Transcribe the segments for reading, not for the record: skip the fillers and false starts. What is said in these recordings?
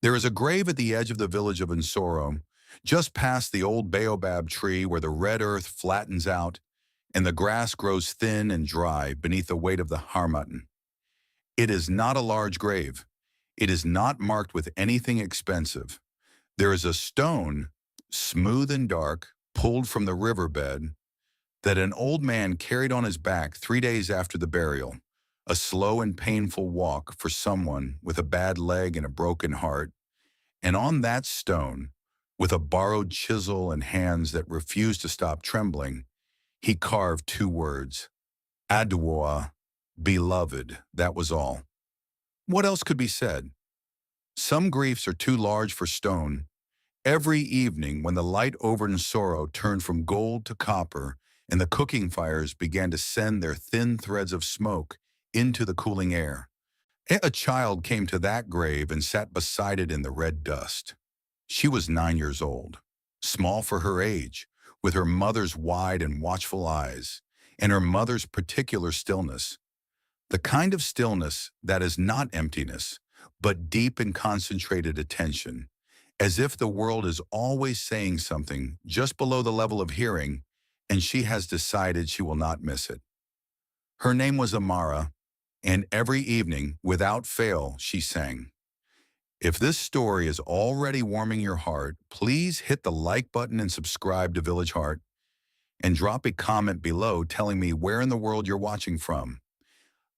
There is a grave at the edge of the village of Nsoro, just past the old baobab tree where the red earth flattens out and the grass grows thin and dry beneath the weight of the harmattan. It is not a large grave. It is not marked with anything expensive. There is a stone, smooth and dark, pulled from the riverbed, that an old man carried on his back 3 days after the burial, a slow and painful walk for someone with a bad leg and a broken heart. And on that stone, with a borrowed chisel and hands that refused to stop trembling, he carved 2 words, Adwoa, beloved, that was all. What else could be said? Some griefs are too large for stone. Every evening when the light over Nsoro turned from gold to copper and the cooking fires began to send their thin threads of smoke into the cooling air, a child came to that grave and sat beside it in the red dust. She was 9 years old, small for her age, with her mother's wide and watchful eyes, and her mother's particular stillness. The kind of stillness that is not emptiness, but deep and concentrated attention, as if the world is always saying something just below the level of hearing, and she has decided she will not miss it. Her name was Amara, and every evening, without fail, she sang. If this story is already warming your heart, please hit the like button and subscribe to Village Heart, and drop a comment below telling me where in the world you're watching from.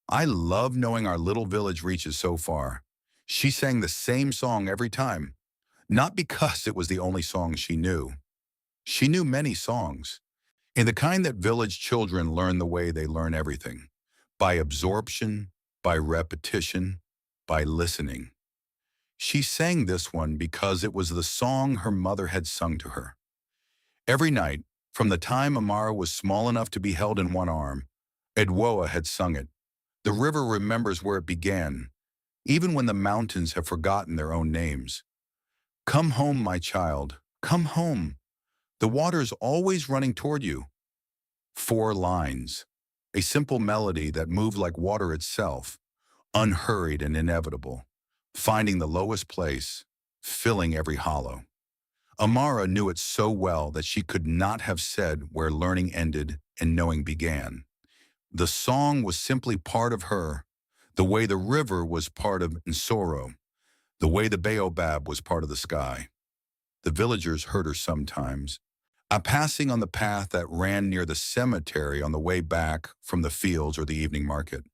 I love knowing our little village reaches so far. She sang the same song every time, not because it was the only song she knew. She knew many songs, and the kind that village children learn the way they learn everything, by absorption, by repetition, by listening. She sang this one because it was the song her mother had sung to her. Every night, from the time Amara was small enough to be held in one arm, Adwoa had sung it. The river remembers where it began, even when the mountains have forgotten their own names. Come home, my child, come home. The water is always running toward you. 4 lines, a simple melody that moved like water itself, unhurried and inevitable, finding the lowest place, filling every hollow. Amara knew it so well that she could not have said where learning ended and knowing began. The song was simply part of her, the way the river was part of Nsoro, the way the baobab was part of the sky. The villagers heard her sometimes, passing on the path that ran near the cemetery on the way back from the fields or the evening market.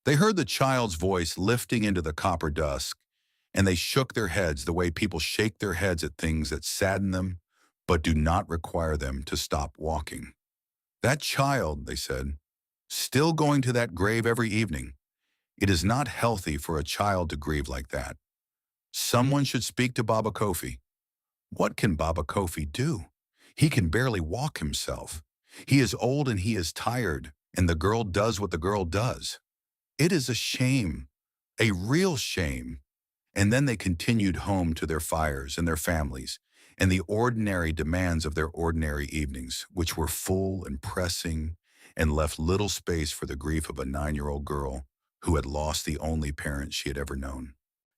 They heard the child's voice lifting into the copper dusk, and they shook their heads the way people shake their heads at things that sadden them but do not require them to stop walking. That child, they said, still going to that grave every evening. It is not healthy for a child to grieve like that. Someone should speak to Baba Kofi. What can Baba Kofi do? He can barely walk himself. He is old and he is tired, and the girl does what the girl does. It is a shame, a real shame. And then they continued home to their fires and their families and the ordinary demands of their ordinary evenings, which were full and pressing and left little space for the grief of a 9-year-old girl who had lost the only parent she had ever known.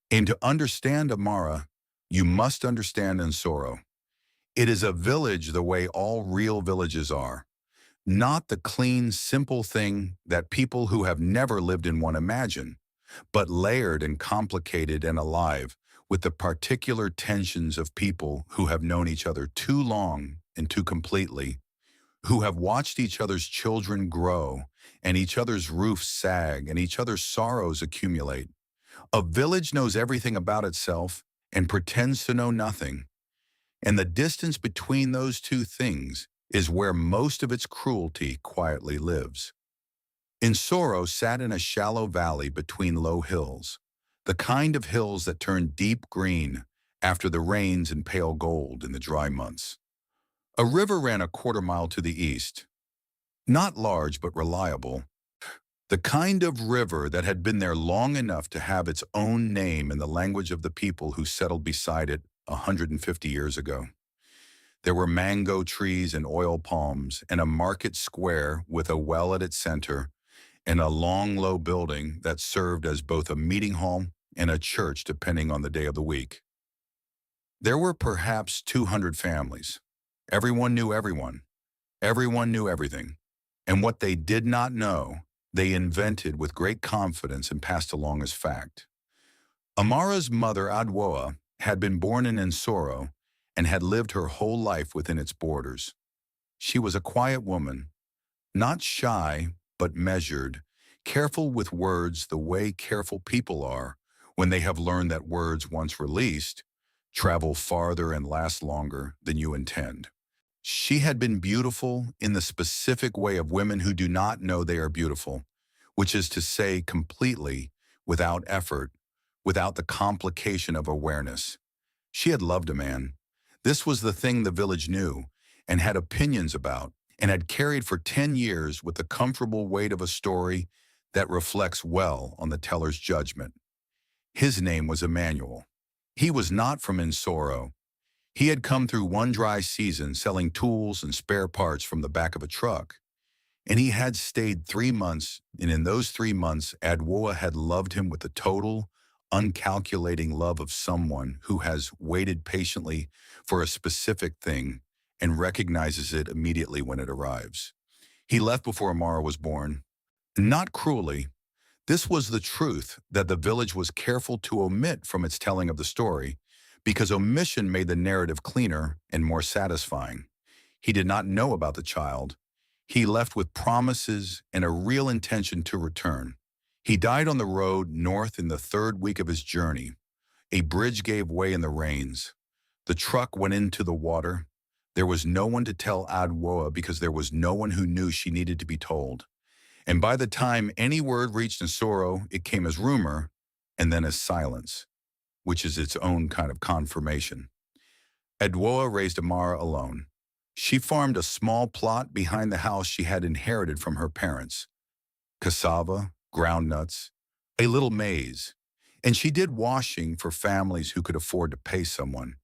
And to understand Amara, you must understand Nsoro. It is a village the way all real villages are, not the clean, simple thing that people who have never lived in one imagine, but layered and complicated and alive with the particular tensions of people who have known each other too long and too completely, who have watched each other's children grow and each other's roofs sag and each other's sorrows accumulate. A village knows everything about itself and pretends to know nothing. And the distance between those two things is where most of its cruelty quietly lives. Nsoro sat in a shallow valley between low hills, the kind of hills that turn deep green after the rains and pale gold in the dry months. A river ran a 1/4 mile to the east, not large but reliable, the kind of river that had been there long enough to have its own name in the language of the people who settled beside it 150 years ago. There were mango trees and oil palms and a market square with a well at its center and a long, low building that served as both a meeting hall and a church depending on the day of the week. There were perhaps 200 families. Everyone knew everyone. Everyone knew everything. And what they did not know, they invented with great confidence and passed along as fact. Amara's mother, Adwoa, had been born in Nsoro and had lived her whole life within its borders. She was a quiet woman, not shy, but measured, careful with words the way careful people are when they have learned that words once released travel farther and last longer than you intend. She had been beautiful in the specific way of women who do not know they are beautiful, which is to say completely, without effort, without the complication of awareness. She had loved a man. This was the thing the village knew and had opinions about and had carried for 10 years with the comfortable weight of a story that reflects well on the teller's judgment. His name was Emmanuel. He was not from Nsoro. He had come through one dry season selling tools and spare parts from the back of a truck. And he had stayed 3 months, and in those 3 months, Adwoa had loved him with the total, uncalculating love of someone who has waited patiently for a specific thing and recognizes it immediately when it arrives. He left before Amara was born. Not cruelly. This was the truth that the village was careful to omit from its telling of the story, because omission made the narrative cleaner and more satisfying. He did not know about the child. He left with promises and a real intention to return. He died on the road north in the 3rd week of his journey. A bridge gave way in the rains. The truck went into the water. There was no one to tell Adwoa because there was no one who knew she needed to be told. And by the time any word reached Nsoro, it came as rumor and then as silence, which is its own kind of confirmation. Adwoa raised Amara alone. She farmed a small plot behind the house she had inherited from her parents. Cassava, groundnuts, a little maize. And she did washing for families who could afford to pay someone.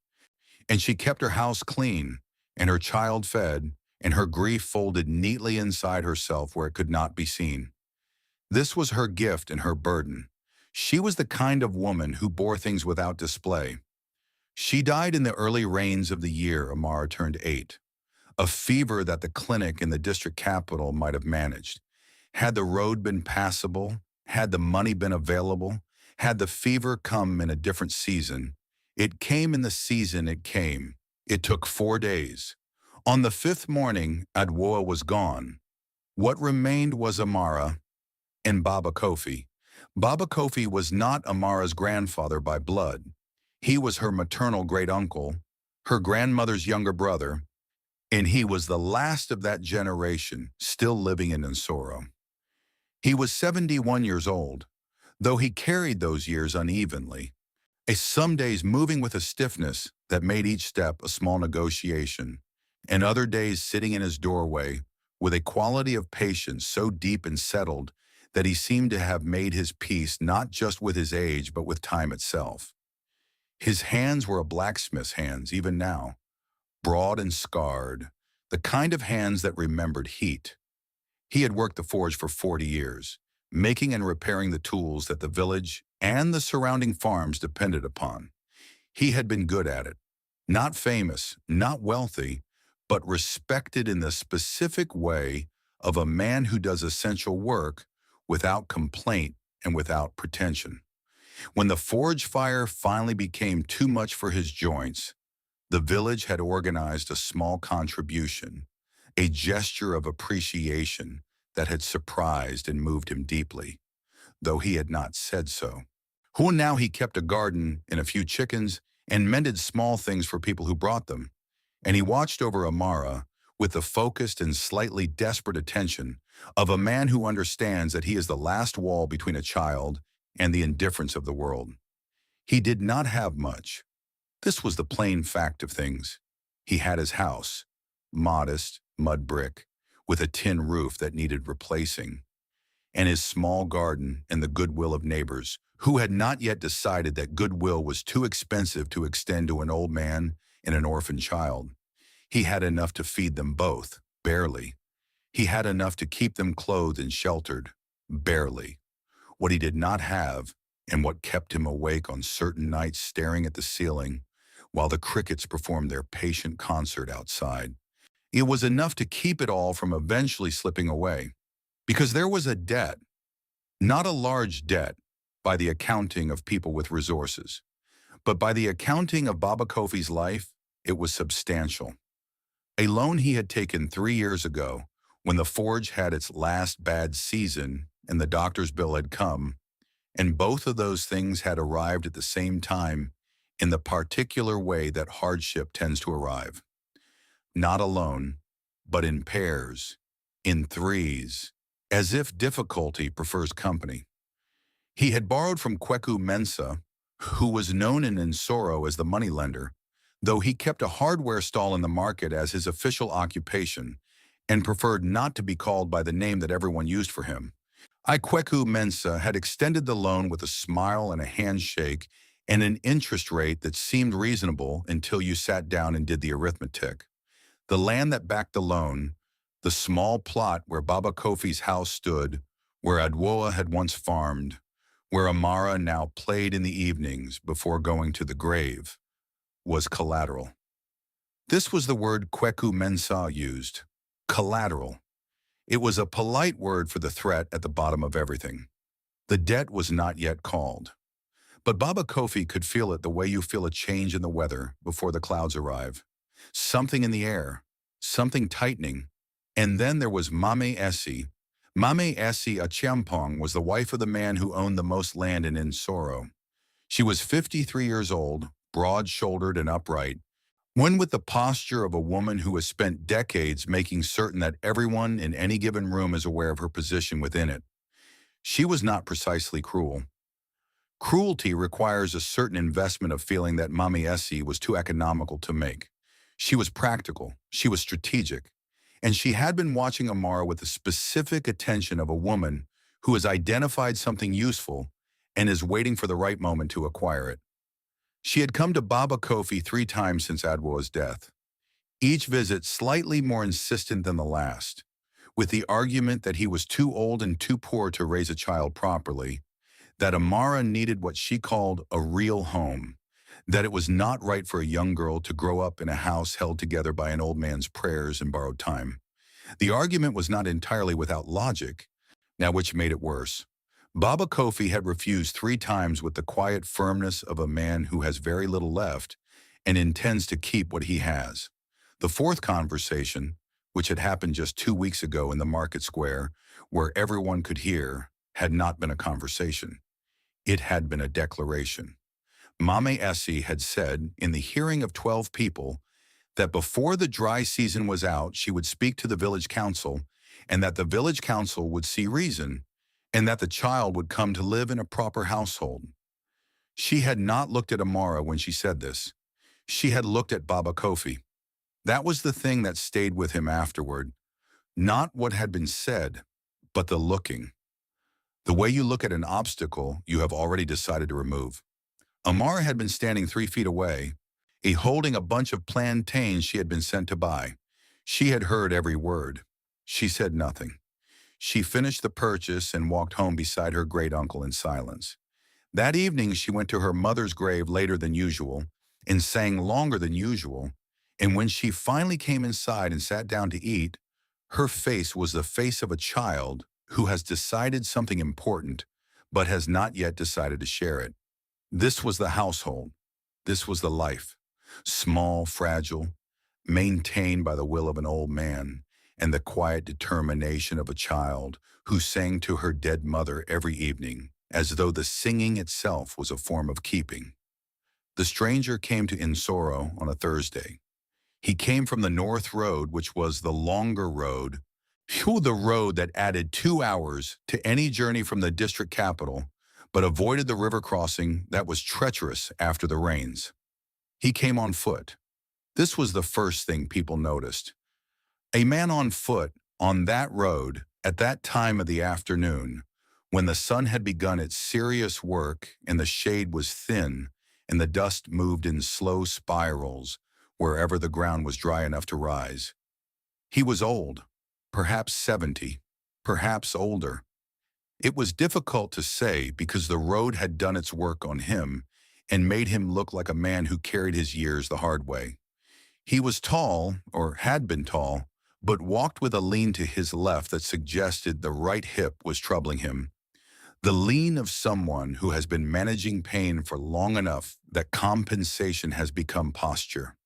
And she kept her house clean, and her child fed, and her grief folded neatly inside herself where it could not be seen. This was her gift and her burden. She was the kind of woman who bore things without display. She died in the early rains of the year Amara turned 8. A fever that the clinic in the district capital might have managed. Had the road been passable, had the money been available, had the fever come in a different season, it came in the season it came. It took 4 days. On the 5th morning, Adwoa was gone. What remained was Amara and Baba Kofi. Baba Kofi was not Amara's grandfather by blood. He was her maternal great-uncle, her grandmother's younger brother, and he was the last of that generation still living in Nsoro. He was 71 years old, though he carried those years unevenly, some days moving with a stiffness that made each step a small negotiation, and other days sitting in his doorway with a quality of patience so deep and settled that he seemed to have made his peace not just with his age but with time itself. His hands were a blacksmith's hands even now, broad and scarred, the kind of hands that remembered heat. He had worked the forge for 40 years, making and repairing the tools that the village and the surrounding farms depended upon. He had been good at it. Not famous, not wealthy, but respected in the specific way of a man who does essential work without complaint and without pretension. When the forge fire finally became too much for his joints, the village had organized a small contribution, a gesture of appreciation that had surprised and moved him deeply, though he had not said so. Now he kept a garden and a few chickens and mended small things for people who brought them, and he watched over Amara with the focused and slightly desperate attention of a man who understands that he is the last wall between a child and the indifference of the world. He did not have much. This was the plain fact of things. He had his house, modest, mud brick, with a tin roof that needed replacing, and his small garden and the goodwill of neighbors who had not yet decided that goodwill was too expensive to extend to an old man and an orphan child. He had enough to feed them both, barely. He had enough to keep them clothed and sheltered, barely. What he did not have and what kept him awake on certain nights staring at the ceiling while the crickets performed their patient concert outside. It was enough to keep it all from eventually slipping away. Because there was a debt, not a large debt by the accounting of people with resources, but by the accounting of Baba Kofi's life, it was substantial. A loan he had taken 3 years ago when the forge had its last bad season and the doctor's bill had come, and both of those things had arrived at the same time in the particular way that hardship tends to arrive. Not alone, but in pairs, in threes, as if difficulty prefers company. He had borrowed from Kweku Mensa, who was known in Nsoro as the moneylender, though he kept a hardware stall in the market as his official occupation and preferred not to be called by the name that everyone used for him. Kweku Mensa had extended the loan with a smile and a handshake and an interest rate that seemed reasonable until you sat down and did the arithmetic. The land that backed the loan, the small plot where Baba Kofi's house stood, where Adwoa had once farmed, where Amara now played in the evenings before going to the grave, was collateral. This was the word Kweku Mensa used, collateral. It was a polite word for the threat at the bottom of everything. The debt was not yet called. But Baba Kofi could feel it the way you feel a change in the weather before the clouds arrive. Something in the air, something tightening. And then there was Maame Esi. Maame Esi Achiampong was the wife of the man who owned the most land in Nsoro. She was 53 years old, broad-shouldered and upright, one with the posture of a woman who has spent decades making certain that everyone in any given room is aware of her position within it. She was not precisely cruel. Cruelty requires a certain investment of feeling that Maame Esi was too economical to make. She was practical, she was strategic, and she had been watching Amara with the specific attention of a woman who has identified something useful and is waiting for the right moment to acquire it. She had come to Baba Kofi 3 times since Adwoa's death, each visit slightly more insistent than the last, with the argument that he was too old and too poor to raise a child properly, that Amara needed what she called a real home, that it was not right for a young girl to grow up in a house held together by an old man's prayers and borrowed time. The argument was not entirely without logic, now which made it worse. Baba Kofi had refused 3 times with the quiet firmness of a man who has very little left and intends to keep what he has. The 4th conversation, which had happened just 2 weeks ago in the market square, where everyone could hear, had not been a conversation. It had been a declaration. Maame Esi had said, in the hearing of 12 people, that before the dry season was out, she would speak to the village council, and that the village council would see reason, and that the child would come to live in a proper household. She had not looked at Amara when she said this. She had looked at Baba Kofi. That was the thing that stayed with him afterward. Not what had been said, but the looking. The way you look at an obstacle you have already decided to remove. Amara had been standing 3 feet away, holding a bunch of plantains she had been sent to buy. She had heard every word. She said nothing. She finished the purchase and walked home beside her great-uncle in silence. That evening she went to her mother's grave later than usual and sang longer than usual, and when she finally came inside and sat down to eat, her face was the face of a child who has decided something important but has not yet decided to share it. This was the household. This was the life. Small, fragile, maintained by the will of an old man and the quiet determination of a child who sang to her dead mother every evening, as though the singing itself was a form of keeping. The stranger came to Nsoro on a Thursday. He came from the North Road, which was the longer road, the road that added 2 hours to any journey from the district capital, but avoided the river crossing that was treacherous after the rains. He came on foot. This was the first thing people noticed. A man on foot on that road at that time of the afternoon, when the sun had begun its serious work and the shade was thin and the dust moved in slow spirals wherever the ground was dry enough to rise. He was old, perhaps 70, perhaps older. It was difficult to say because the road had done its work on him and made him look like a man who carried his years the hard way. He was tall, or had been tall, but walked with a lean to his left that suggested the right hip was troubling him. The lean of someone who has been managing pain for long enough that compensation has become posture.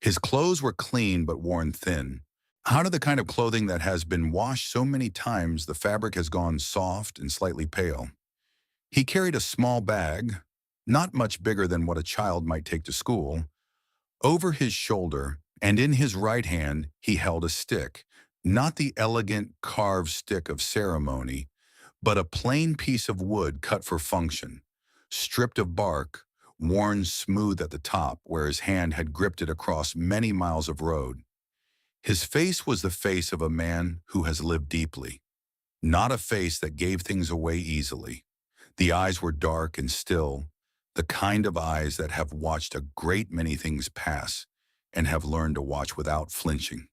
His clothes were clean but worn thin. Out of the kind of clothing that has been washed so many times the fabric has gone soft and slightly pale. He carried a small bag, not much bigger than what a child might take to school, over his shoulder, and in his right hand he held a stick, not the elegant carved stick of ceremony, but a plain piece of wood cut for function, stripped of bark, worn smooth at the top where his hand had gripped it across many miles of road. His face was the face of a man who has lived deeply, not a face that gave things away easily. The eyes were dark and still, the kind of eyes that have watched a great many things pass and have learned to watch without flinching.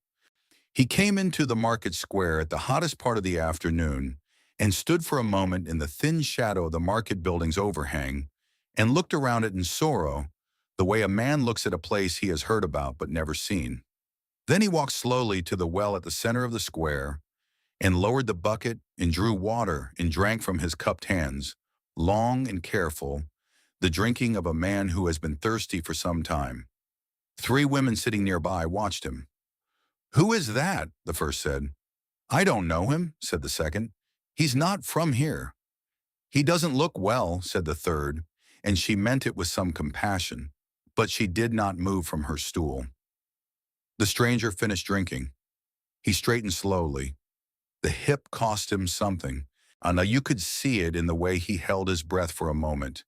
He came into the market square at the hottest part of the afternoon and stood for a moment in the thin shadow of the market building's overhang and looked around at Nsoro the way a man looks at a place he has heard about but never seen. Then he walked slowly to the well at the center of the square and lowered the bucket and drew water and drank from his cupped hands, long and careful, the drinking of a man who has been thirsty for some time. 3 women sitting nearby watched him. "Who is that?" the first said. "I don't know him," said the second. "He's not from here." "He doesn't look well," said the third, and she meant it with some compassion, but she did not move from her stool. The stranger finished drinking. He straightened slowly. The hip cost him something. Now you could see it in the way he held his breath for a moment,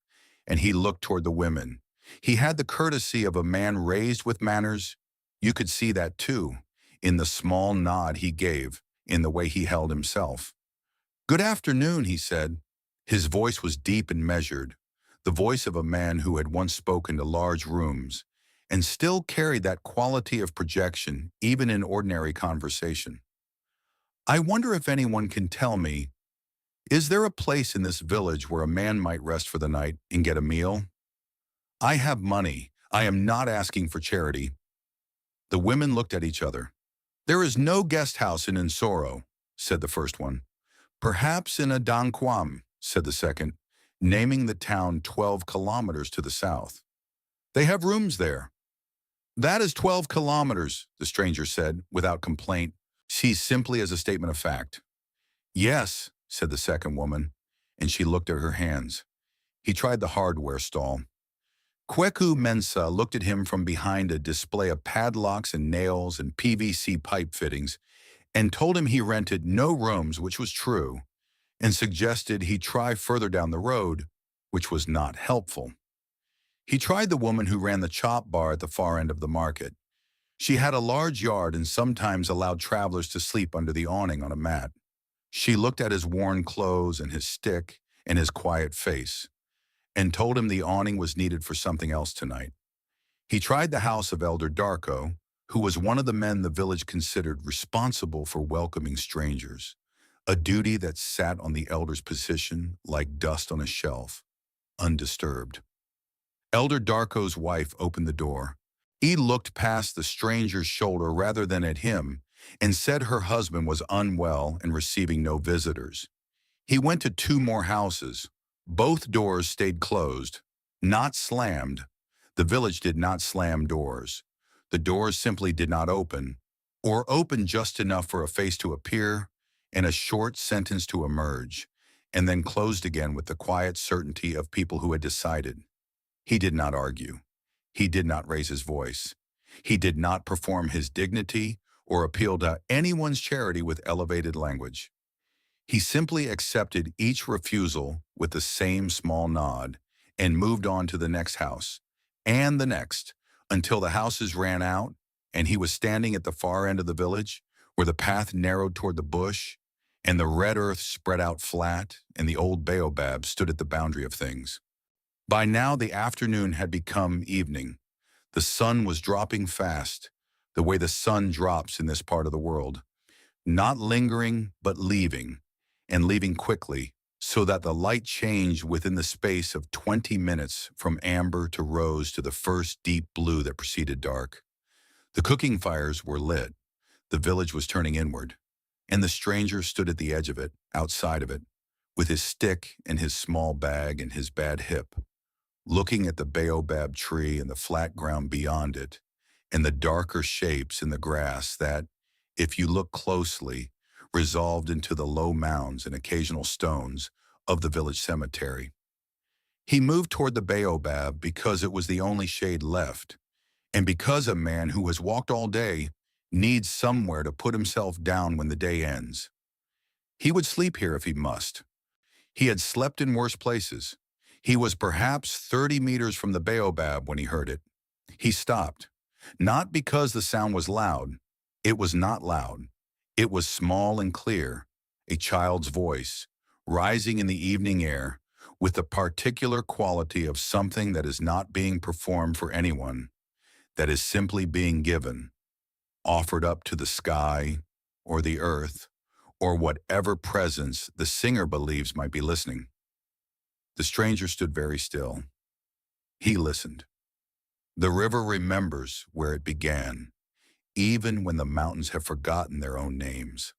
and he looked toward the women. He had the courtesy of a man raised with manners. You could see that too, in the small nod he gave, in the way he held himself. "Good afternoon," he said. His voice was deep and measured, the voice of a man who had once spoken to large rooms, and still carried that quality of projection even in ordinary conversation. "I wonder if anyone can tell me, is there a place in this village where a man might rest for the night and get a meal? I have money. I am not asking for charity." The women looked at each other. "There is no guest house in Nsoro," said the first one. "Perhaps in Kwame," said the second, naming the town 12 kilometers to the south. "They have rooms there." "That is 12 kilometers," the stranger said, without complaint, seized simply as a statement of fact. "Yes," said the second woman, and she looked at her hands. He tried the hardware stall. Kweku Mensa looked at him from behind a display of padlocks and nails and PVC pipe fittings and told him he rented no rooms, which was true, and suggested he try further down the road, which was not helpful. He tried the woman who ran the chop bar at the far end of the market. She had a large yard and sometimes allowed travelers to sleep under the awning on a mat. She looked at his worn clothes and his stick and his quiet face, and told him the awning was needed for something else tonight. He tried the house of Elder Darko, who was one of the men the village considered responsible for welcoming strangers, a duty that sat on the elder's position like dust on a shelf, undisturbed. Elder Darko's wife opened the door. He looked past the stranger's shoulder rather than at him and said her husband was unwell and receiving no visitors. He went to 2 more houses. Both doors stayed closed, not slammed. The village did not slam doors. The doors simply did not open, or open just enough for a face to appear and a short sentence to emerge, and then closed again with the quiet certainty of people who had decided. He did not argue. He did not raise his voice. He did not perform his dignity or appeal to anyone's charity with elevated language. He simply accepted each refusal with the same small nod and moved on to the next house and the next until the houses ran out and he was standing at the far end of the village where the path narrowed toward the bush and the red earth spread out flat and the old baobab stood at the boundary of things. By now the afternoon had become evening. The sun was dropping fast, the way the sun drops in this part of the world, not lingering but leaving, and leaving quickly, so that the light changed within the space of 20 minutes from amber to rose to the first deep blue that preceded dark. The cooking fires were lit, the village was turning inward, and the stranger stood at the edge of it, outside of it, with his stick and his small bag and his bad hip, looking at the baobab tree and the flat ground beyond it, and the darker shapes in the grass that, if you look closely, resolved into the low mounds and occasional stones of the village cemetery. He moved toward the baobab because it was the only shade left, and because a man who has walked all day needs somewhere to put himself down when the day ends. He would sleep here if he must. He had slept in worse places. He was perhaps 30 meters from the baobab when he heard it. He stopped, not because the sound was loud. It was not loud. It was small and clear, a child's voice, rising in the evening air, with the particular quality of something that is not being performed for anyone, that is simply being given, offered up to the sky or the earth or whatever presence the singer believes might be listening. The stranger stood very still. He listened. The river remembers where it began, even when the mountains have forgotten their own names.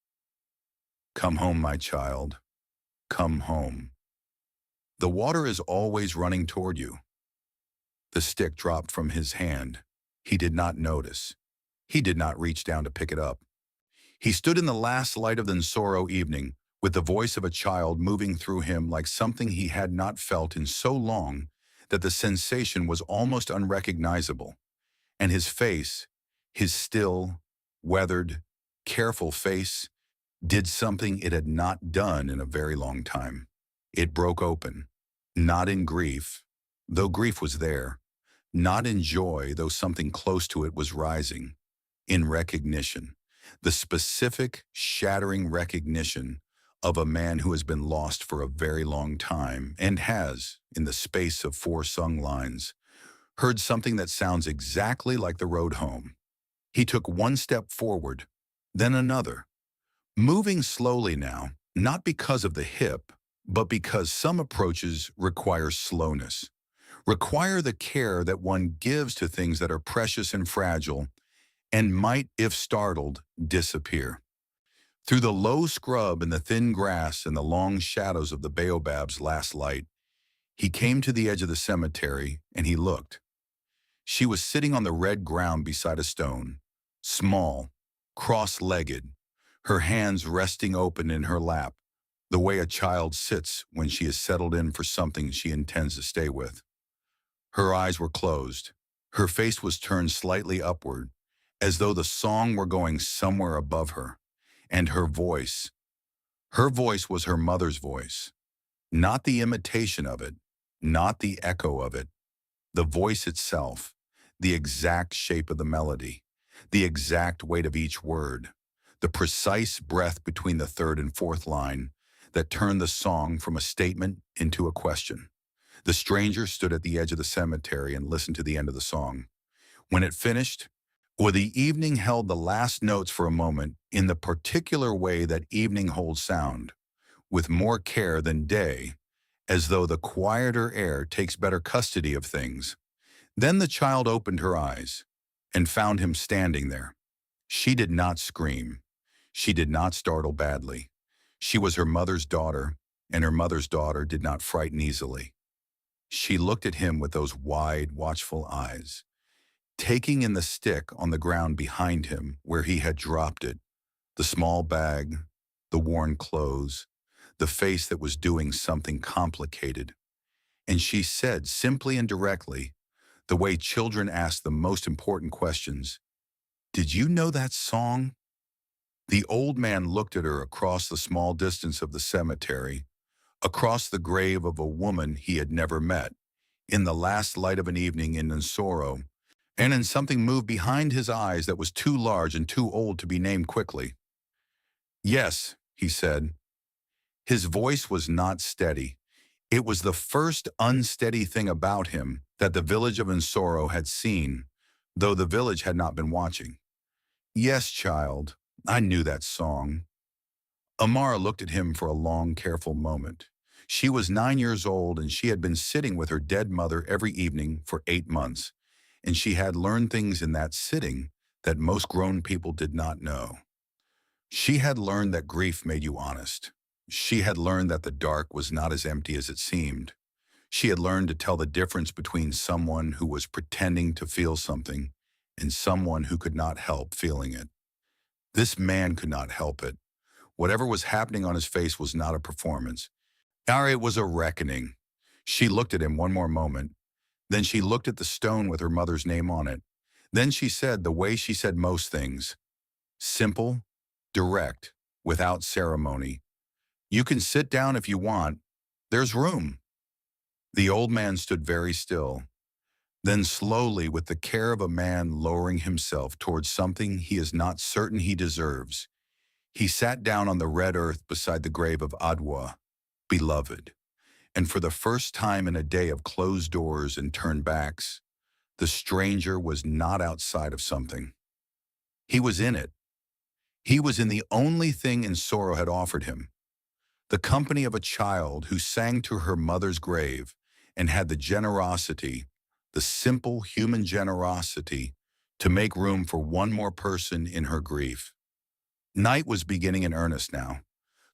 Come home, my child. Come home. The water is always running toward you. The stick dropped from his hand. He did not notice. He did not reach down to pick it up. He stood in the last light of the Nsoro evening, with the voice of a child moving through him like something he had not felt in so long that the sensation was almost unrecognizable. And his face, his still, weathered, careful face, did something it had not done in a very long time. It broke open, not in grief, though grief was there, not in joy, though something close to it was rising, in recognition, the specific, shattering recognition of a man who has been lost for a very long time and has, in the space of 4 sung lines, heard something that sounds exactly like the road home. He took one step forward, then another, moving slowly now, not because of the hip, but because some approaches require slowness, require the care that one gives to things that are precious and fragile and might, if startled, disappear. Through the low scrub and the thin grass and the long shadows of the baobab's last light, he came to the edge of the cemetery and he looked. She was sitting on the red ground beside a stone, small, cross-legged, her hands resting open in her lap, the way a child sits when she is settled in for something she intends to stay with. Her eyes were closed. Her face was turned slightly upward, as though the song were going somewhere above her. And her voice was her mother's voice, not the imitation of it, not the echo of it, the voice itself, the exact shape of the melody, the exact weight of each word, the precise breath between the third and fourth line that turned the song from a statement into a question. The stranger stood at the edge of the cemetery and listened to the end of the song. When it finished, or the evening held the last notes for a moment in the particular way that evening holds sound, with more care than day, as though the quieter air takes better custody of things. Then the child opened her eyes and found him standing there. She did not scream. She did not startle badly. She was her mother's daughter, and her mother's daughter did not frighten easily. She looked at him with those wide, watchful eyes, taking in the stick on the ground behind him where he had dropped it, the small bag, the worn clothes, the face that was doing something complicated. And she said simply and directly, the way children ask the most important questions, "Did you know that song?" The old man looked at her across the small distance of the cemetery, across the grave of a woman he had never met, in the last light of an evening in Nsoro, and then something moved behind his eyes that was too large and too old to be named quickly. "Yes," he said. His voice was not steady. It was the first unsteady thing about him that the village of Nsoro had seen, though the village had not been watching. "Yes, child, I knew that song." Amara looked at him for a long, careful moment. She was 9 years old and she had been sitting with her dead mother every evening for 8 months, and she had learned things in that sitting that most grown people did not know. She had learned that grief made you honest. She had learned that the dark was not as empty as it seemed. She had learned to tell the difference between someone who was pretending to feel something and someone who could not help feeling it. This man could not help it. Whatever was happening on his face was not a performance. It was a reckoning. She looked at him one more moment. Then she looked at the stone with her mother's name on it. Then she said the way she said most things. Simple, direct, without ceremony. You can sit down if you want. There's room. The old man stood very still. Then slowly, with the care of a man lowering himself towards something he is not certain he deserves, he sat down on the red earth beside the grave of Adwoa, beloved. And for the first time in a day of closed doors and turned backs, the stranger was not outside of something. He was in it. He was in the only thing Nsoro had offered him, the company of a child who sang to her mother's grave and had the generosity, the simple human generosity, to make room for one more person in her grief. Night was beginning in earnest now.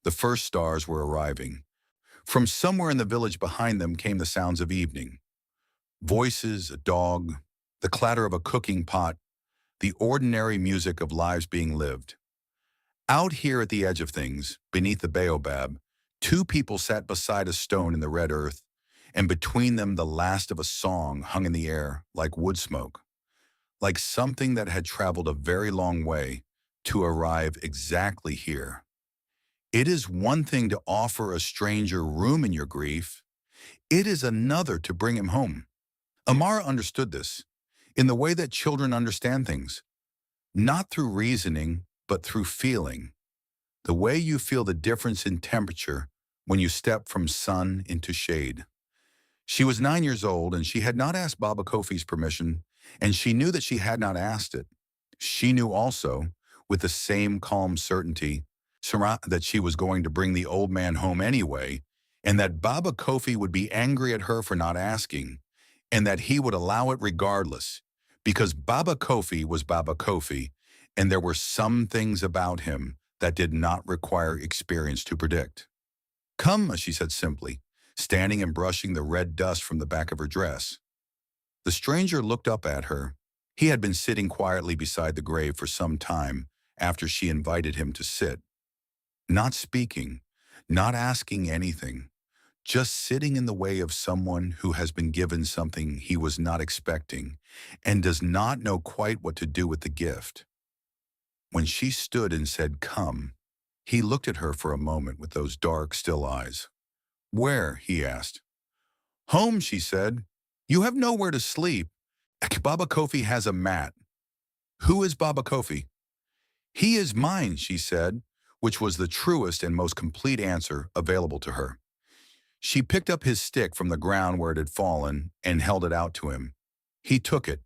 The first stars were arriving. From somewhere in the village behind them came the sounds of evening. Voices, a dog, the clatter of a cooking pot, the ordinary music of lives being lived. Out here at the edge of things, beneath the baobab, two people sat beside a stone in the red earth, and between them the last of a song hung in the air like wood smoke, like something that had traveled a very long way to arrive exactly here. It is one thing to offer a stranger room in your grief. It is another to bring him home. Amara understood this, in the way that children understand things, not through reasoning, but through feeling. The way you feel the difference in temperature when you step from sun into shade. She was 9 years old and she had not asked Baba Kofi's permission, and she knew that she had not asked it. She knew also, with the same calm certainty, that she was going to bring the old man home anyway, and that Baba Kofi would be angry at her for not asking, and that he would allow it regardless, because Baba Kofi was Baba Kofi, and there were some things about him that did not require experience to predict. Come, she said simply, standing and brushing the red dust from the back of her dress. The stranger looked up at her. He had been sitting quietly beside the grave for some time after she invited him to sit. Not speaking, not asking anything, just sitting in the way of someone who has been given something he was not expecting and does not know quite what to do with the gift. When she stood and said, "Come," he looked at her for a moment with those dark, still eyes. "Where?" he asked. "Home," she said. "You have nowhere to sleep. Baba Kofi has a mat." "Who is Baba Kofi?" "He is mine," she said, which was the truest and most complete answer available to her. She picked up his stick from the ground where it had fallen and held it out to him. He took it.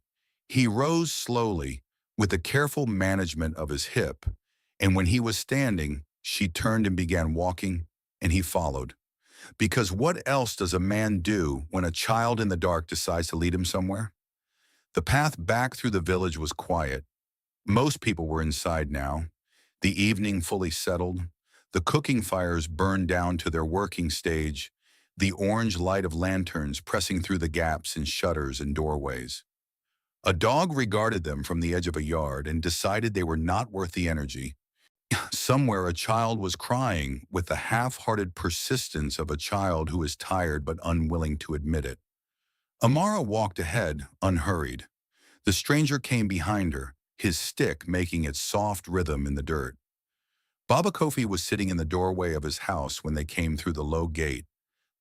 He rose slowly, with the careful management of his hip, and when he was standing, she turned and began walking, and he followed. Because what else does a man do when a child in the dark decides to lead him somewhere? The path back through the village was quiet. Most people were inside now, the evening fully settled, the cooking fires burned down to their working stage, the orange light of lanterns pressing through the gaps in shutters and doorways. A dog regarded them from the edge of a yard and decided they were not worth the energy. Somewhere a child was crying with the half-hearted persistence of a child who is tired but unwilling to admit it. Amara walked ahead, unhurried. The stranger came behind her, his stick making its soft rhythm in the dirt. Baba Kofi was sitting in the doorway of his house when they came through the low gate,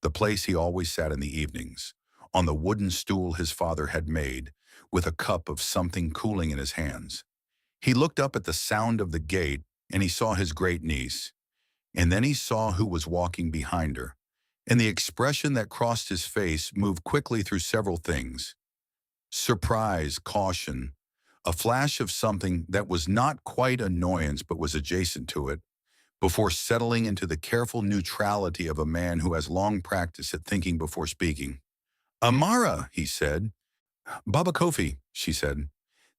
the place he always sat in the evenings, on the wooden stool his father had made, with a cup of something cooling in his hands. He looked up at the sound of the gate, and he saw his great niece. And then he saw who was walking behind her, and the expression that crossed his face moved quickly through several things. Surprise, caution, a flash of something that was not quite annoyance but was adjacent to it, before settling into the careful neutrality of a man who has long practice at thinking before speaking. Amara, he said. Baba Kofi, she said.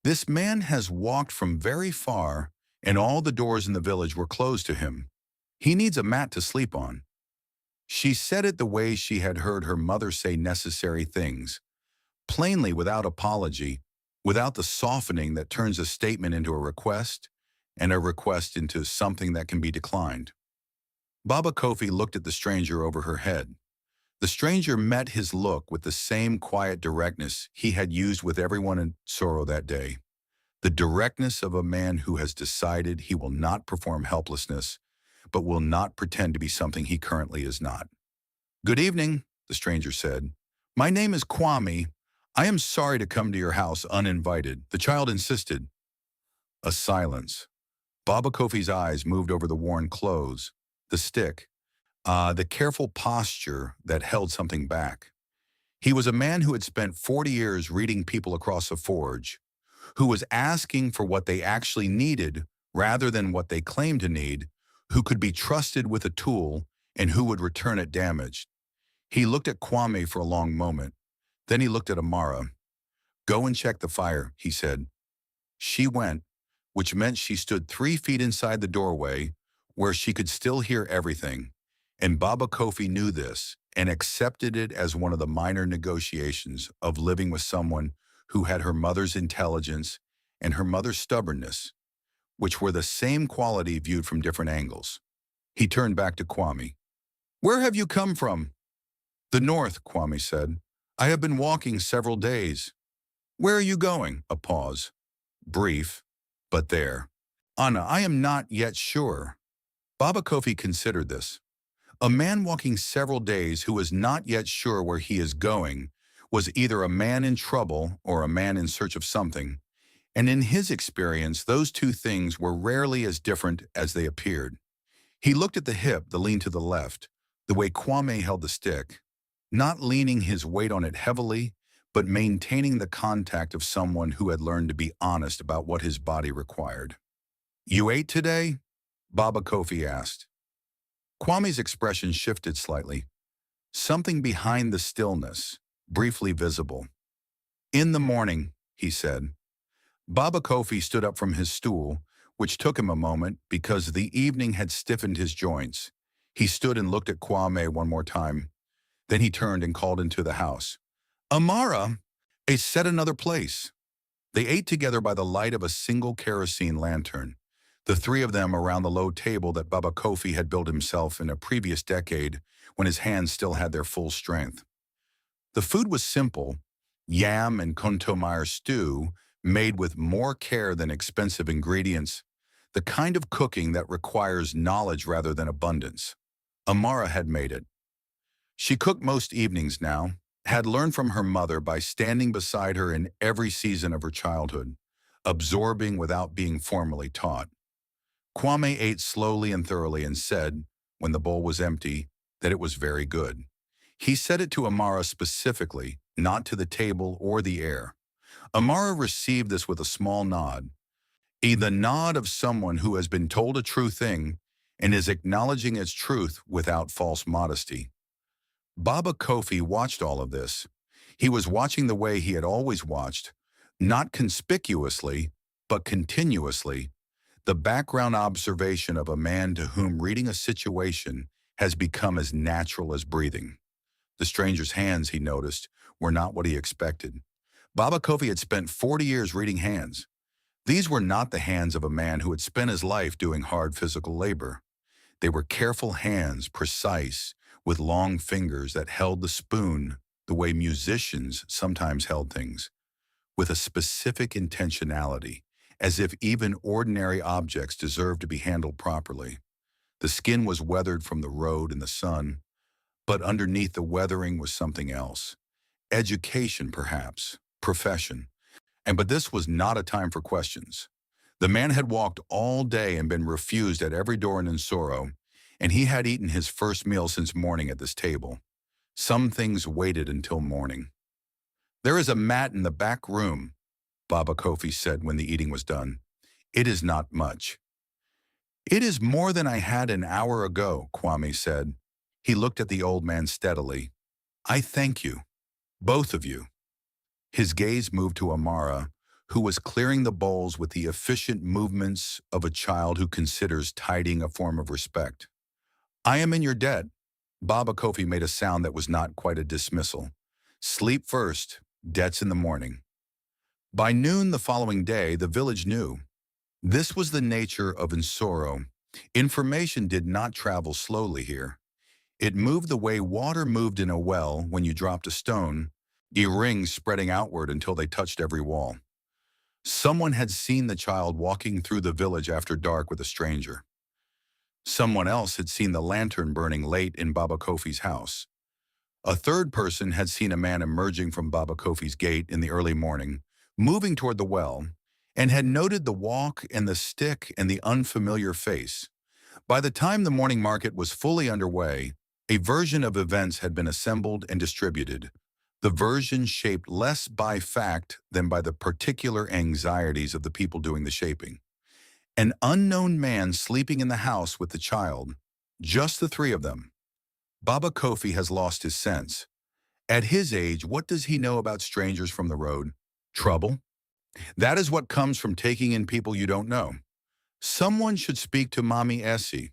This man has walked from very far, and all the doors in the village were closed to him. He needs a mat to sleep on. She said it the way she had heard her mother say necessary things, plainly without apology, without the softening that turns a statement into a request, and a request into something that can be declined. Baba Kofi looked at the stranger over her head. The stranger met his look with the same quiet directness he had used with everyone in Nsoro that day. The directness of a man who has decided he will not perform helplessness, but will not pretend to be something he currently is not. Good evening, the stranger said. My name is Kwame. I am sorry to come to your house uninvited, the child insisted. A silence. Baba Kofi's eyes moved over the worn clothes, the stick, the careful posture that held something back. He was a man who had spent 40 years reading people across a forge, who was asking for what they actually needed rather than what they claimed to need, who could be trusted with a tool and who would return it damaged. He looked at Kwame for a long moment. Then he looked at Amara. Go and check the fire, he said. She went, which meant she stood 3 feet inside the doorway, where she could still hear everything. And Baba Kofi knew this and accepted it as one of the minor negotiations of living with someone who had her mother's intelligence and her mother's stubbornness, which were the same quality viewed from different angles. He turned back to Kwame. Where have you come from? The north, Kwame said. I have been walking several days. Where are you going? A pause. Brief, but there. Anna, I am not yet sure. Baba Kofi considered this. A man walking several days who is not yet sure where he is going was either a man in trouble or a man in search of something, and in his experience, those two things were rarely as different as they appeared. He looked at the hip, the lean to the left, the way Kwame held the stick, not leaning his weight on it heavily, but maintaining the contact of someone who had learned to be honest about what his body required. You ate today? Baba Kofi asked. Kwame's expression shifted slightly. Something behind the stillness, briefly visible. In the morning, he said. Baba Kofi stood up from his stool, which took him a moment because the evening had stiffened his joints. He stood and looked at Kwame one more time. Then he turned and called into the house. Amara, set another place. They ate together by the light of a single kerosene lantern, the 3 of them around the low table that Baba Kofi had built himself in a previous decade when his hands still had their full strength. The food was simple, yam and kontomire stew made with more care than expensive ingredients, the kind of cooking that requires knowledge rather than abundance. Amara had made it. She cooked most evenings now, had learned from her mother by standing beside her in every season of her childhood, absorbing without being formally taught. Kwame ate slowly and thoroughly and said, when the bowl was empty, that it was very good. He said it to Amara specifically, not to the table or the air. Amara received this with a small nod, the nod of someone who has been told a true thing and is acknowledging its truth without false modesty. Baba Kofi watched all of this. He was watching the way he had always watched, not conspicuously, but continuously, the background observation of a man to whom reading a situation has become as natural as breathing. The stranger's hands, he noticed, were not what he expected. Baba Kofi had spent 40 years reading hands. These were not the hands of a man who had spent his life doing hard physical labor. They were careful hands, precise, with long fingers that held the spoon the way musicians sometimes held things, with a specific intentionality, as if even ordinary objects deserved to be handled properly. The skin was weathered from the road and the sun, but underneath the weathering was something else. Education, perhaps, profession. But this was not a time for questions. The man had walked all day and been refused at every door in Nsoro, and he had eaten his first meal since morning at this table. Some things waited until morning. There is a mat in the back room, Baba Kofi said when the eating was done. It is not much. It is more than I had an hour ago, Kwame said. He looked at the old man steadily. I thank you, both of you. His gaze moved to Amara, who was clearing the bowls with the efficient movements of a child who considers tidying a form of respect. I am in your debt. Baba Kofi made a sound that was not quite a dismissal. Sleep first, debts in the morning. By noon the following day, the village knew. This was the nature of Nsoro. Information did not travel slowly here. It moved the way water moved in a well when you dropped a stone, the rings spreading outward until they touched every wall. Someone had seen the child walking through the village after dark with a stranger. Someone else had seen the lantern burning late in Baba Kofi's house. A third person had seen a man emerging from Baba Kofi's gate in the early morning, moving toward the well, and had noted the walk and the stick and the unfamiliar face. By the time the morning market was fully underway, a version of events had been assembled and distributed, the version shaped less by fact than by the particular anxieties of the people doing the shaping. An unknown man sleeping in the house with the child, just the three of them. Baba Kofi has lost his sense. At his age, what does he know about strangers from the road? Trouble? That is what comes from taking in people you don't know. Someone should speak to Maame Esi.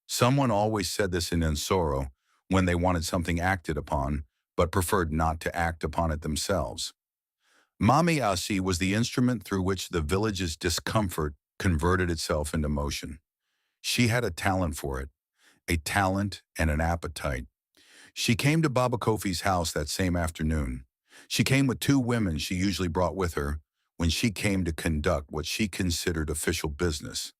Someone always said this in Nsoro when they wanted something acted upon, but preferred not to act upon it themselves. Maame Esi was the instrument through which the village's discomfort converted itself into motion. She had a talent for it, a talent and an appetite. She came to Baba Kofi's house that same afternoon. She came with two women she usually brought with her when she came to conduct what she considered official business.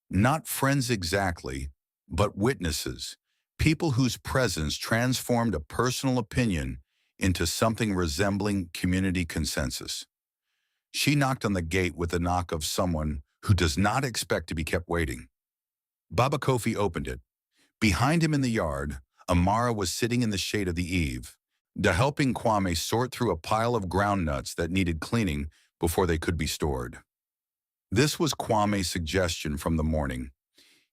Not friends exactly, but witnesses, people whose presence transformed a personal opinion into something resembling community consensus. She knocked on the gate with the knock of someone who does not expect to be kept waiting. Baba Kofi opened it. Behind him in the yard, Amara was sitting in the shade of the eave, helping Kwame sort through a pile of ground nuts that needed cleaning before they could be stored. This was Kwame's suggestion from the morning.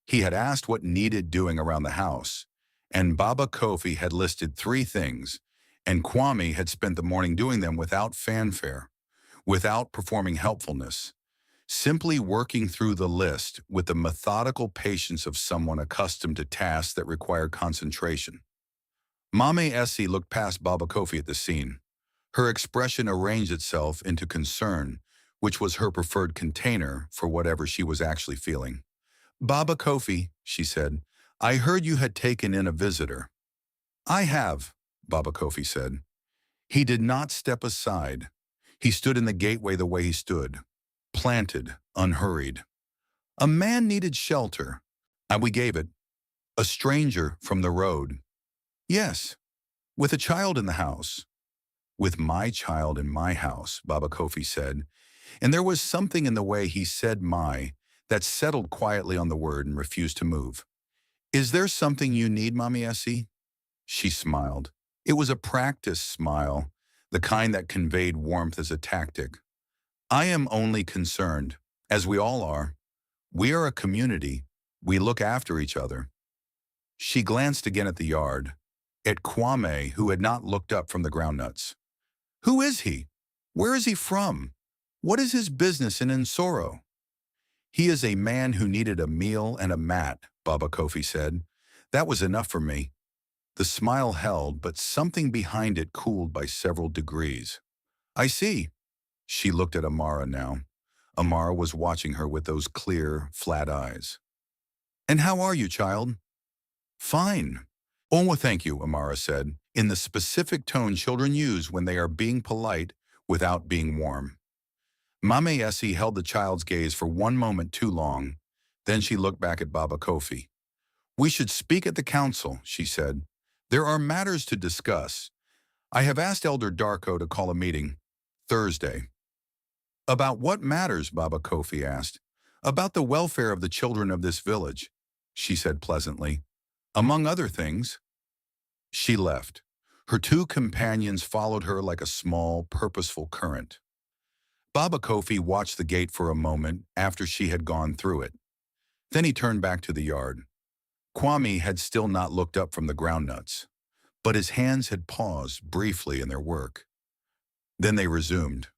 He had asked what needed doing around the house, and Baba Kofi had listed 3 things, and Kwame had spent the morning doing them without fanfare, without performing helpfulness, simply working through the list with the methodical patience of someone accustomed to tasks that require concentration. Maame Esi looked past Baba Kofi at the scene. Her expression arranged itself into concern, which was her preferred container for whatever she was actually feeling. Baba Kofi, she said, I heard you had taken in a visitor. I have, Baba Kofi said. He did not step aside. He stood in the gateway the way he stood, planted, unhurried. A man needed shelter, and we gave it. A stranger from the road. Yes, with a child in the house. With my child in my house, Baba Kofi said, and there was something in the way he said my that settled quietly on the word and refused to move. Is there something you need, Maame Esi? She smiled. It was a practiced smile, the kind that conveyed warmth as a tactic. I am only concerned, as we all are. We are a community. We look after each other. She glanced again at the yard, at Kwame, who had not looked up from the groundnuts. Who is he? Where is he from? What is his business in Nsoro? He is a man who needed a meal and a mat, Baba Kofi said. That was enough for me. The smile held, but something behind it cooled by several degrees. I see. She looked at Amara now. Amara was watching her with those clear, flat eyes. And how are you, child? Fine. Oh, well, thank you, Amara said, in the specific tone children use when they are being polite without being warm. Maame Esi held the child's gaze for one moment too long. Then she looked back at Baba Kofi. We should speak at the council, she said. There are matters to discuss. I have asked Elder Darko to call a meeting Thursday. About what matters, Baba Kofi asked. About the welfare of the children of this village, she said pleasantly. Among other things. She left. Her 2 companions followed her like a small, purposeful current. Baba Kofi watched the gate for a moment after she had gone through it. Then he turned back to the yard. Kwame had still not looked up from the groundnuts, but his hands had paused briefly in their work. Then they resumed.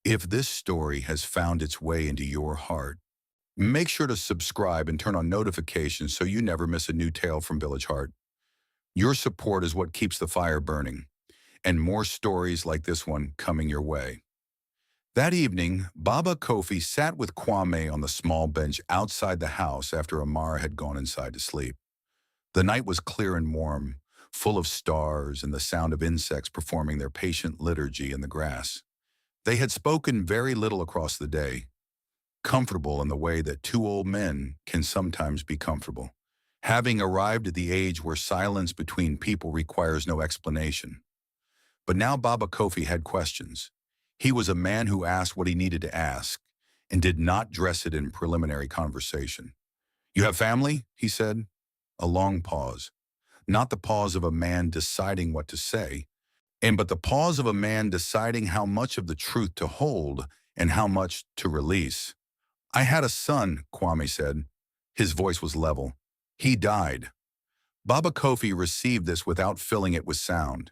If this story has found its way into your heart, make sure to subscribe and turn on notifications so you never miss a new tale from Village Heart. Your support is what keeps the fire burning, and more stories like this one coming your way. That evening, Baba Kofi sat with Kwame on the small bench outside the house after Amara had gone inside to sleep. The night was clear and warm, full of stars and the sound of insects performing their patient liturgy in the grass. They had spoken very little across the day, comfortable in the way that two old men can sometimes be comfortable, having arrived at the age where silence between people requires no explanation. But now Baba Kofi had questions. He was a man who asked what he needed to ask and did not dress it in preliminary conversation. "You have family?" he said. A long pause. Not the pause of a man deciding what to say, but the pause of a man deciding how much of the truth to hold and how much to release. "I had a son," Kwame said. His voice was level. "He died." Baba Kofi received this without filling it with sound.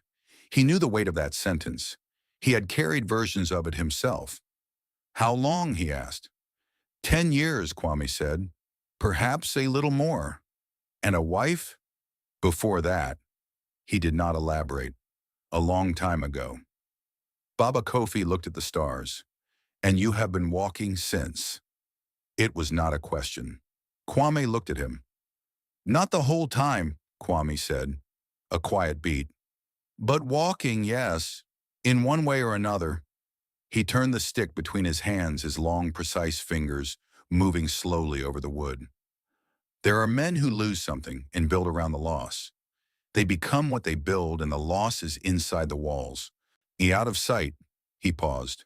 He knew the weight of that sentence. He had carried versions of it himself. "How long?" he asked. 10 years, Kwame said. "Perhaps a little more." "And a wife?" "Before that." He did not elaborate. "A long time ago." Baba Kofi looked at the stars. "And you have been walking since?" It was not a question. Kwame looked at him. "Not the whole time," Kwame said. A quiet beat. "But walking, yes, in one way or another." He turned the stick between his hands, his long, precise fingers moving slowly over the wood. There are men who lose something and build around the loss. They become what they build, and the loss is inside the walls. Out of sight, he paused.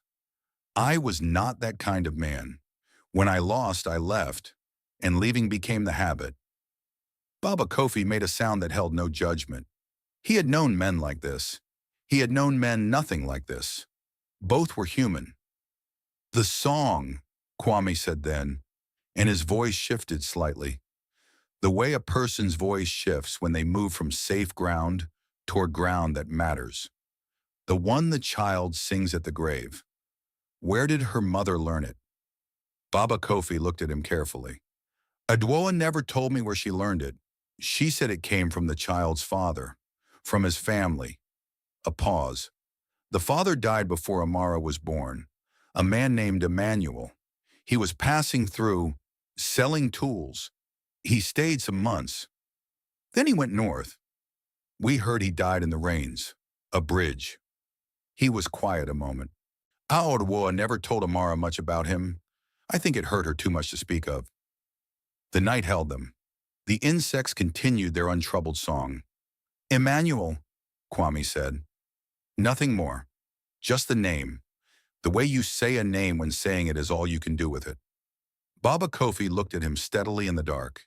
"I was not that kind of man. When I lost, I left, and leaving became the habit." Baba Kofi made a sound that held no judgment. He had known men like this. He had known men nothing like this. Both were human. "The song," Kwame said then, and his voice shifted slightly. The way a person's voice shifts when they move from safe ground toward ground that matters. The one the child sings at the grave. Where did her mother learn it? Baba Kofi looked at him carefully. "Adwoa never told me where she learned it. She said it came from the child's father, from his family." A pause. "The father died before Amara was born, a man named Emmanuel. He was passing through, selling tools. He stayed some months. Then he went north. We heard he died in the rains. A bridge." He was quiet a moment. "Adwoa never told Amara much about him. I think it hurt her too much to speak of." The night held them. The insects continued their untroubled song. "Emmanuel," Kwame said. "Nothing more. Just the name. The way you say a name when saying it is all you can do with it." Baba Kofi looked at him steadily in the dark.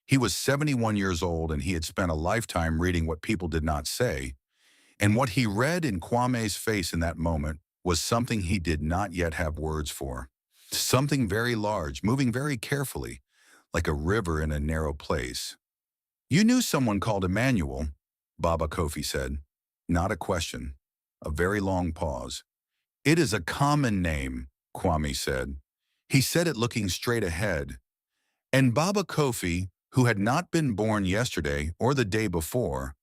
He was 71 years old, and he had spent a lifetime reading what people did not say. And what he read in Kwame's face in that moment was something he did not yet have words for. Something very large, moving very carefully, like a river in a narrow place. "You knew someone called Emmanuel," Baba Kofi said. Not a question. A very long pause. "It is a common name," Kwame said. He said it looking straight ahead. And Baba Kofi, who had not been born yesterday or the day before,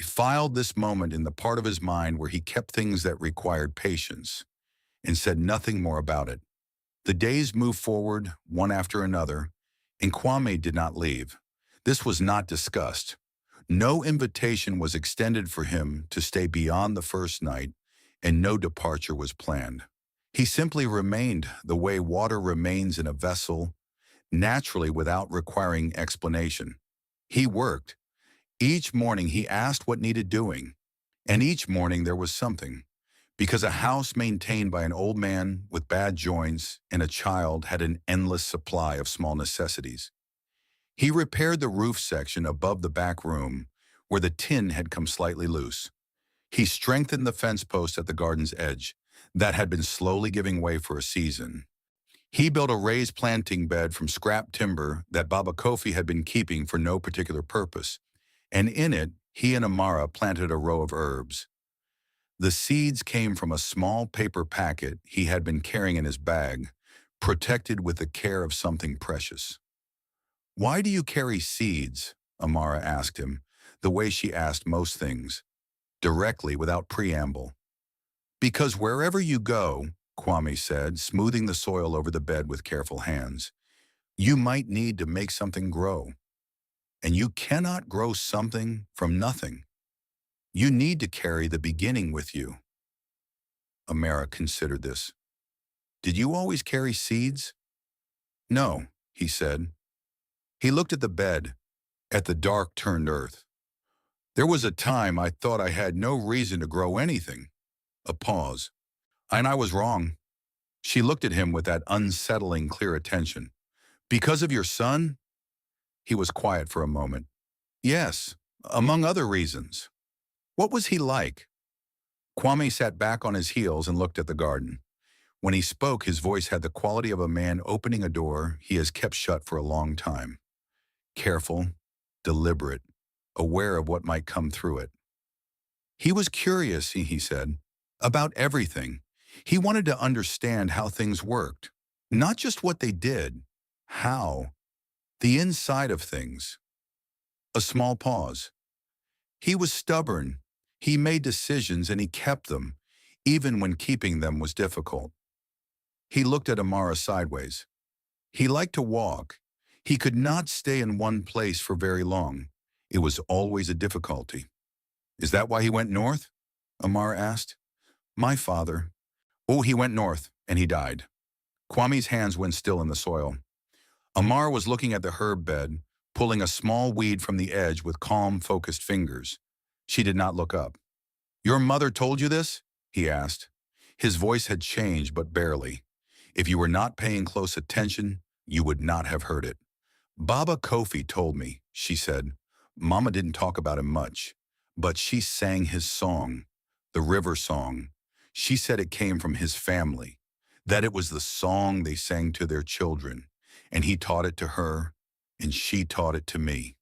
filed this moment in the part of his mind where he kept things that required patience, and said nothing more about it. The days moved forward, one after another, and Kwame did not leave. This was not discussed. No invitation was extended for him to stay beyond the first night, and no departure was planned. He simply remained the way water remains in a vessel, naturally without requiring explanation. He worked. Each morning he asked what needed doing, and each morning there was something, because a house maintained by an old man with bad joints and a child had an endless supply of small necessities. He repaired the roof section above the back room where the tin had come slightly loose. He strengthened the fence post at the garden's edge that had been slowly giving way for a season. He built a raised planting bed from scrap timber that Baba Kofi had been keeping for no particular purpose, and in it, he and Amara planted a row of herbs. The seeds came from a small paper packet he had been carrying in his bag, protected with the care of something precious. "Why do you carry seeds?" Amara asked him, the way she asked most things, directly without preamble. "Because wherever you go," Kwame said, smoothing the soil over the bed with careful hands, "you might need to make something grow. And you cannot grow something from nothing. You need to carry the beginning with you." Amara considered this. "Did you always carry seeds?" "No," he said. He looked at the bed, at the dark-turned earth. "There was a time I thought I had no reason to grow anything." A pause. "And I was wrong." She looked at him with that unsettling, clear attention. "Because of your son?" He was quiet for a moment. "Yes, among other reasons." "What was he like?" Kwame sat back on his heels and looked at the garden. When he spoke, his voice had the quality of a man opening a door he has kept shut for a long time. Careful, deliberate, aware of what might come through it. He was curious, he said, about everything. He wanted to understand how things worked. Not just what they did, how, the inside of things. A small pause. He was stubborn. He made decisions and he kept them, even when keeping them was difficult. He looked at Amara sideways. He liked to walk. He could not stay in one place for very long. It was always a difficulty. "Is that why he went north?" Amara asked. "My father." "Oh, he went north, and he died." Kwame's hands went still in the soil. Amara was looking at the herb bed, pulling a small weed from the edge with calm, focused fingers. She did not look up. "Your mother told you this?" he asked. His voice had changed, but barely. If you were not paying close attention, you would not have heard it. "Baba Kofi told me," she said. "Mama didn't talk about him much, but she sang his song, the river song. She said it came from his family, that it was the song they sang to their children, and he taught it to her, and she taught it to me."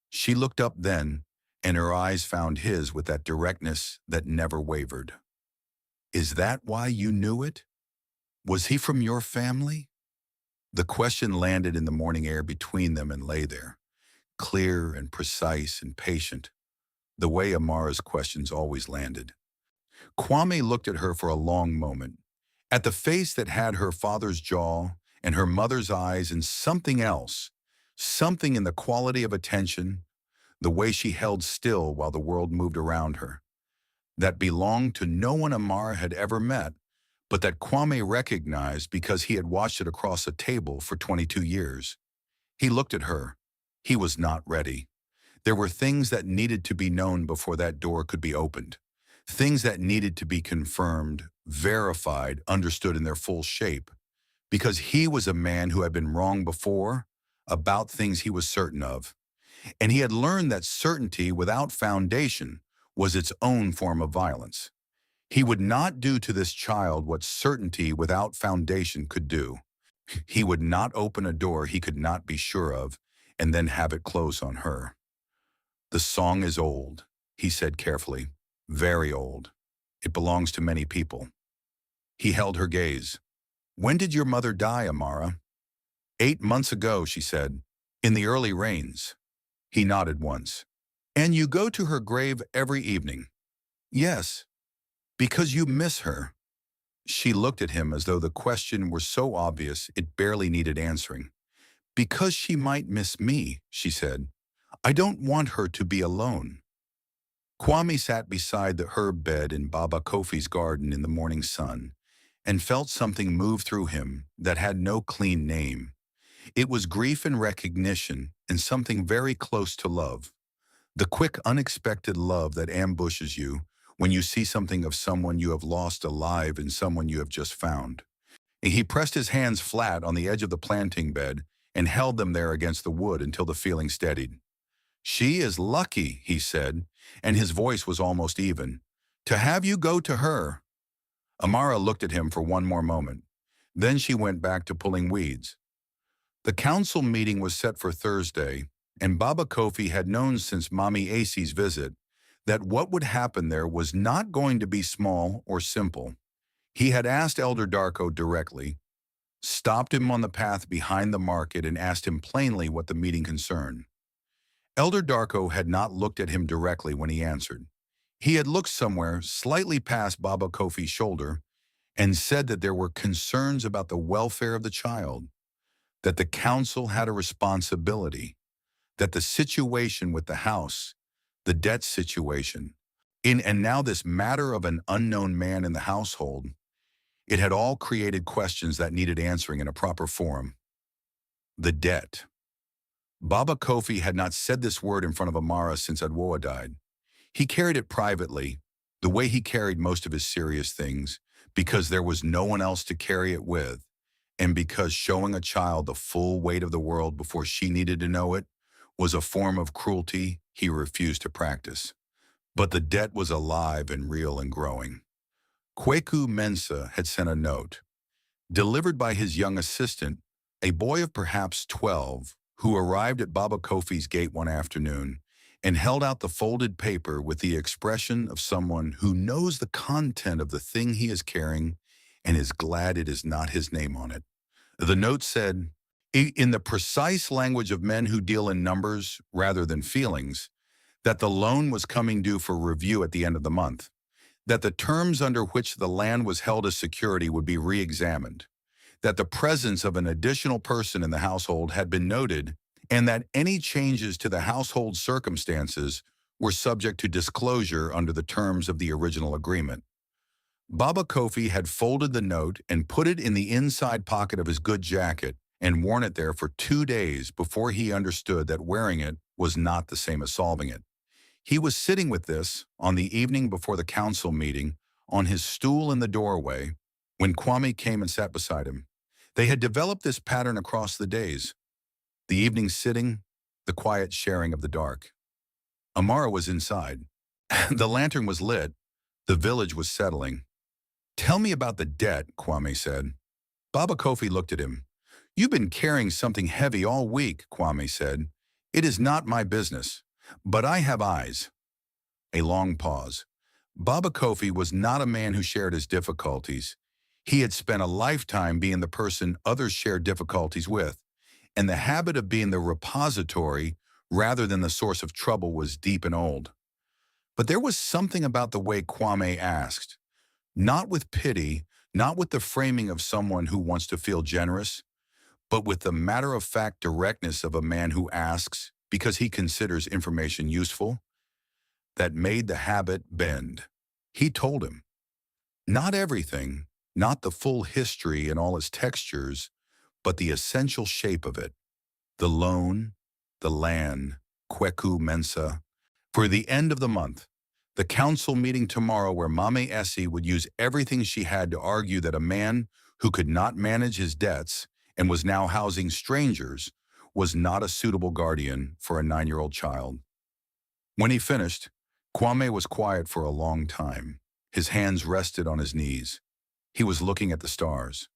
She looked up then, and her eyes found his with that directness that never wavered. "Is that why you knew it? Was he from your family?" The question landed in the morning air between them and lay there, clear and precise and patient, the way Amara's questions always landed. Kwame looked at her for a long moment, at the face that had her father's jaw and her mother's eyes and something else, something in the quality of attention, the way she held still while the world moved around her, that belonged to no one Amara had ever met, but that Kwame recognized because he had watched it across a table for 22 years. He looked at her. He was not ready. There were things that needed to be known before that door could be opened. Things that needed to be confirmed, verified, understood in their full shape. Because he was a man who had been wrong before about things he was certain of. And he had learned that certainty without foundation was its own form of violence. He would not do to this child what certainty without foundation could do. He would not open a door he could not be sure of and then have it close on her. "The song is old," he said carefully, "very old. It belongs to many people." He held her gaze. "When did your mother die, Amara?" 8 months ago, she said, "in the early rains." He nodded once. "And you go to her grave every evening?" "Yes." "Because you miss her." She looked at him as though the question were so obvious it barely needed answering. "Because she might miss me," she said. "I don't want her to be alone." Kwame sat beside the herb bed in Baba Kofi's garden in the morning sun and felt something move through him that had no clean name. It was grief and recognition and something very close to love. The quick, unexpected love that ambushes you when you see something of someone you have lost alive in someone you have just found. He pressed his hands flat on the edge of the planting bed and held them there against the wood until the feeling steadied. "She is lucky," he said, and his voice was almost even, "to have you go to her." Amara looked at him for one more moment. Then she went back to pulling weeds. The council meeting was set for Thursday, and Baba Kofi had known since Maame Esi's visit that what would happen there was not going to be small or simple. He had asked Elder Darko directly, stopped him on the path behind the market and asked him plainly what the meeting concerned. Elder Darko had not looked at him directly when he answered. He had looked somewhere slightly past Baba Kofi's shoulder and said that there were concerns about the welfare of the child, that the council had a responsibility, that the situation with the house, the debt situation, and now this matter of an unknown man in the household, it had all created questions that needed answering in a proper forum. The debt. Baba Kofi had not said this word in front of Amara since Adwoa died. He carried it privately, the way he carried most of his serious things, because there was no one else to carry it with, and because showing a child the full weight of the world before she needed to know it was a form of cruelty he refused to practice. But the debt was alive and real and growing. Kweku Mensah had sent a note, delivered by his young assistant, a boy of perhaps 12, who arrived at Baba Kofi's gate one afternoon and held out the folded paper with the expression of someone who knows the content of the thing he is carrying and is glad it is not his name on it. The note said, in the precise language of men who deal in numbers rather than feelings, that the loan was coming due for review at the end of the month, that the terms under which the land was held as security would be re-examined, that the presence of an additional person in the household had been noted, and that any changes to the household circumstances were subject to disclosure under the terms of the original agreement. Baba Kofi had folded the note and put it in the inside pocket of his good jacket and worn it there for 2 days before he understood that wearing it was not the same as solving it. He was sitting with this on the evening before the council meeting on his stool in the doorway when Kwame came and sat beside him. They had developed this pattern across the days. The evening sitting, the quiet sharing of the dark. Amara was inside. The lantern was lit. The village was settling. "Tell me about the debt," Kwame said. Baba Kofi looked at him. "You've been carrying something heavy all week," Kwame said. "It is not my business, but I have eyes." A long pause. Baba Kofi was not a man who shared his difficulties. He had spent a lifetime being the person others shared difficulties with, and the habit of being the repository rather than the source of trouble was deep and old. But there was something about the way Kwame asked, not with pity, not with the framing of someone who wants to feel generous, but with the matter-of-fact directness of a man who asks because he considers information useful, that made the habit bend. He told him, not everything, not the full history and all its textures, but the essential shape of it. The loan, the land, Kweku Mensah. For the end of the month, the council meeting tomorrow where Maame Esi would use everything she had to argue that a man who could not manage his debts and was now housing strangers was not a suitable guardian for a 9-year-old child. When he finished, Kwame was quiet for a long time. His hands rested on his knees. He was looking at the stars.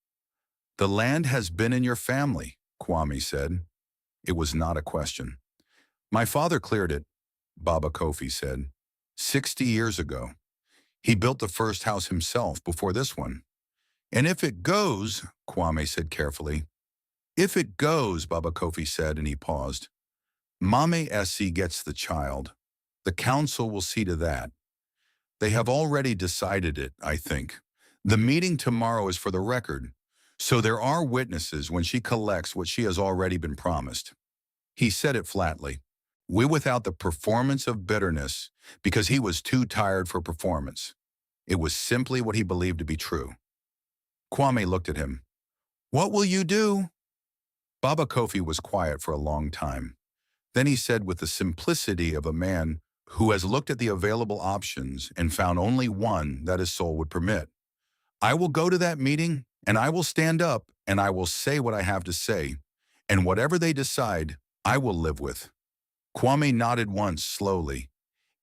"The land has been in your family," Kwame said. It was not a question. "My father cleared it," Baba Kofi said, 60 years ago. He built the first house himself before this one. "And if it goes," Kwame said carefully. "If it goes," Baba Kofi said, and he paused. "Maame Esi gets the child. The council will see to that. They have already decided it, I think. The meeting tomorrow is for the record, so there are witnesses when she collects what she has already been promised." He said it flatly, without the performance of bitterness, because he was too tired for performance. It was simply what he believed to be true. Kwame looked at him. "What will you do?" Baba Kofi was quiet for a long time. Then he said with the simplicity of a man who has looked at the available options and found only one that his soul would permit. "I will go to that meeting, and I will stand up, and I will say what I have to say, and whatever they decide, I will live with." Kwame nodded once slowly.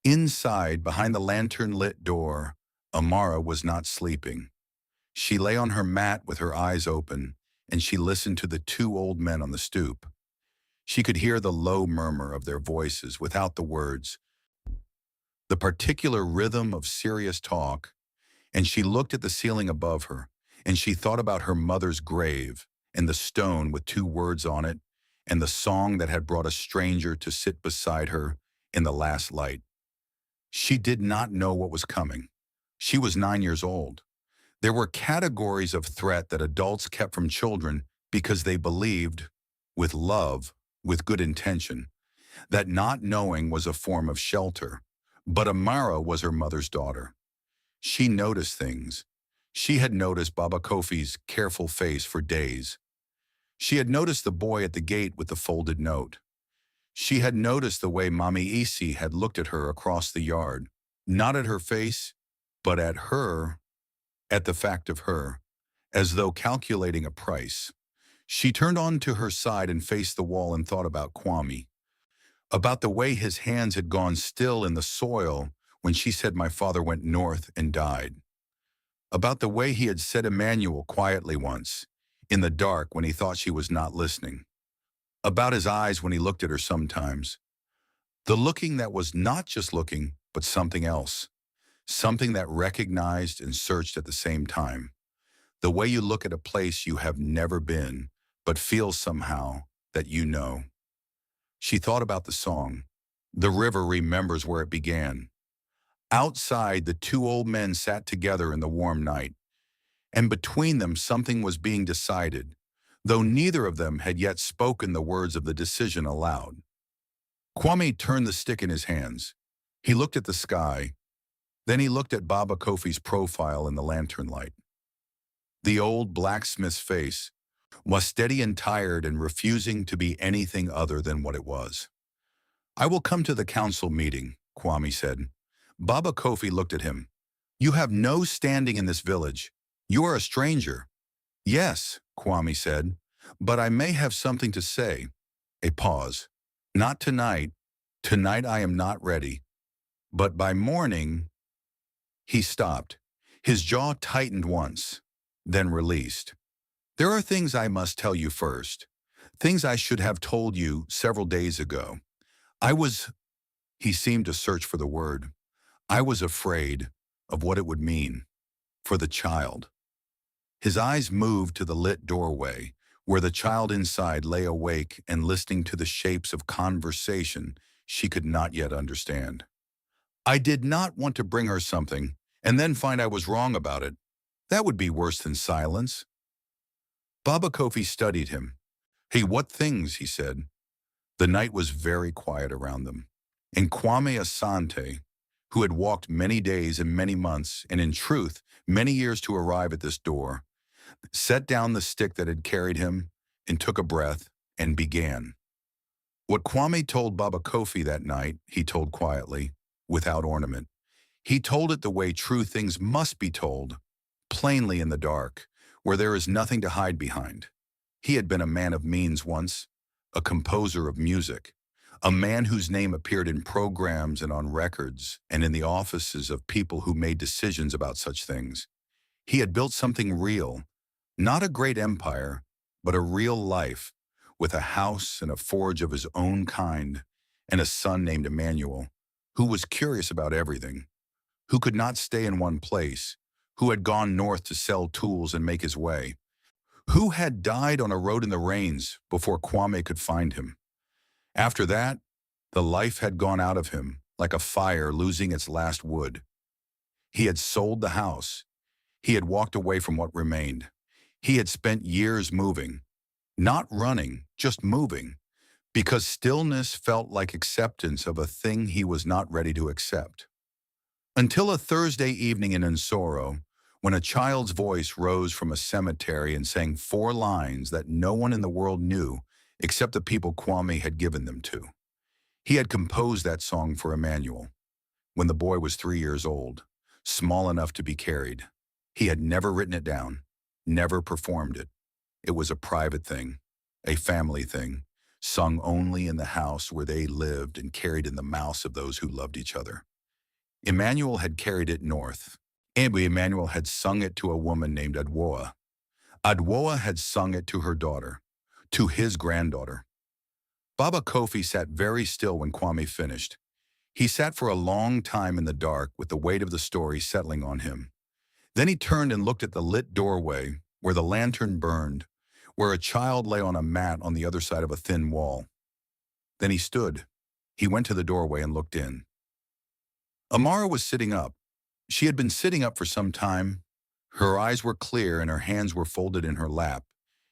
Inside, behind the lantern-lit door, Amara was not sleeping. She lay on her mat with her eyes open, and she listened to the two old men on the stoop. She could hear the low murmur of their voices without the words, the particular rhythm of serious talk, and she looked at the ceiling above her, and she thought about her mother's grave and the stone with two words on it, and the song that had brought a stranger to sit beside her in the last light. She did not know what was coming. She was 9 years old. There were categories of threat that adults kept from children because they believed, with love, with good intention, that not knowing was a form of shelter. But Amara was her mother's daughter. She noticed things. She had noticed Baba Kofi's careful face for days. She had noticed the boy at the gate with the folded note. She had noticed the way Maame Esi had looked at her across the yard, not at her face, but at her, at the fact of her, as though calculating a price. She turned on to her side and faced the wall and thought about Kwame, about the way his hands had gone still in the soil when she said my father went north and died, about the way he had said Emmanuel quietly once, in the dark when he thought she was not listening, about his eyes when he looked at her sometimes, the looking that was not just looking, but something else, something that recognized and searched at the same time, the way you look at a place you have never been, but feel somehow that you know. She thought about the song. The river remembers where it began. Outside, the two old men sat together in the warm night, and between them something was being decided, though neither of them had yet spoken the words of the decision aloud. Kwame turned the stick in his hands. He looked at the sky, then he looked at Baba Kofi's profile in the lantern light. The old blacksmith's face was steady and tired and refusing to be anything other than what it was. I will come to the council meeting, Kwame said. Baba Kofi looked at him. You have no standing in this village. You are a stranger. Yes, Kwame said, but I may have something to say. A pause. Not tonight. Tonight I am not ready. But by morning, he stopped. His jaw tightened once, then released. There are things I must tell you first. Things I should have told you several days ago. He seemed to search for the word. I was afraid of what it would mean for the child. His eyes moved to the lit doorway, where the child inside lay awake and listening to the shapes of conversation she could not yet understand. I did not want to bring her something and then find I was wrong about it. That would be worse than silence. Baba Kofi studied him. Hey, what things, he said. The night was very quiet around them. And Kwame Asante, who had walked many days and many months, and in truth, many years to arrive at this door, set down the stick that had carried him and took a breath and began. What Kwame told Baba Kofi that night, he told quietly, without ornament. He told it the way true things must be told, plainly in the dark, where there is nothing to hide behind. He had been a man of means once, a composer of music, a man whose name appeared in programs and on records and in the offices of people who made decisions about such things. He had built something real, not a great empire, but a real life, with a house and a forge of his own kind, and a son named Emmanuel, who was curious about everything, who could not stay in one place, who had gone north to sell tools and make his way, who had died on a road in the rains before Kwame could find him. After that, the life had gone out of him like a fire losing its last wood. He had sold the house. He had walked away from what remained. He had spent years moving, not running, just moving, because stillness felt like acceptance of a thing he was not ready to accept. Until a Thursday evening in Nsoro, when a child's voice rose from a cemetery and sang 4 lines that no one in the world knew except the people Kwame had given them to. He had composed that song for Emmanuel when the boy was 3 years old, small enough to be carried. He had never written it down, never performed it. It was a private thing, a family thing, sung only in the house where they lived and carried in the mouths of those who loved each other. Emmanuel had carried it north. And Emmanuel had sung it to a woman named Adwoa. Adwoa had sung it to her daughter, to his granddaughter. Baba Kofi sat very still when Kwame finished. He sat for a long time in the dark with the weight of the story settling on him. Then he turned and looked at the lit doorway where the lantern burned, where a child lay on a mat on the other side of a thin wall. Then he stood. He went to the doorway and looked in. Amara was sitting up. She had been sitting up for some time. Her eyes were clear and her hands were folded in her lap,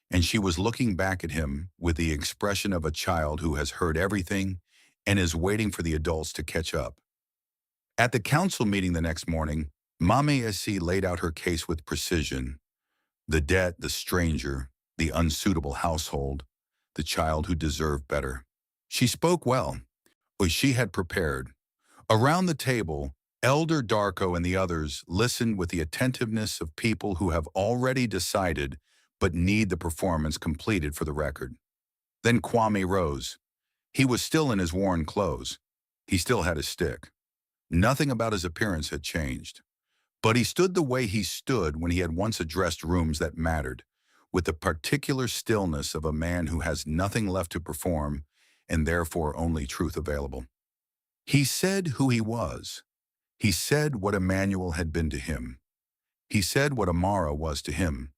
and she was looking back at him with the expression of a child who has heard everything and is waiting for the adults to catch up. At the council meeting the next morning, Maame Esi laid out her case with precision. The debt, the stranger, the unsuitable household, the child who deserved better. She spoke well, but she had prepared. Around the table, Elder Darko and the others listened with the attentiveness of people who have already decided but need the performance completed for the record. Then Kwame rose. He was still in his worn clothes. He still had his stick. Nothing about his appearance had changed. But he stood the way he stood when he had once addressed rooms that mattered, with the particular stillness of a man who has nothing left to perform and therefore only truth available. He said who he was. He said what Emmanuel had been to him. He said what Amara was to him.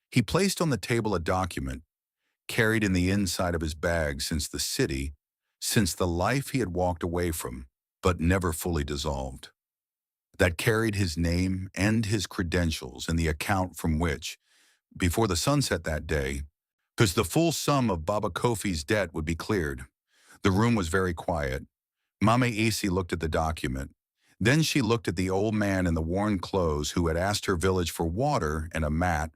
He placed on the table a document, carried in the inside of his bag since the city, since the life he had walked away from, but never fully dissolved. That carried his name and his credentials and the account from which, before the sunset that day, because the full sum of Baba Kofi's debt would be cleared. The room was very quiet. Maame Esi looked at the document. Then she looked at the old man in the worn clothes who had asked her village for water and a mat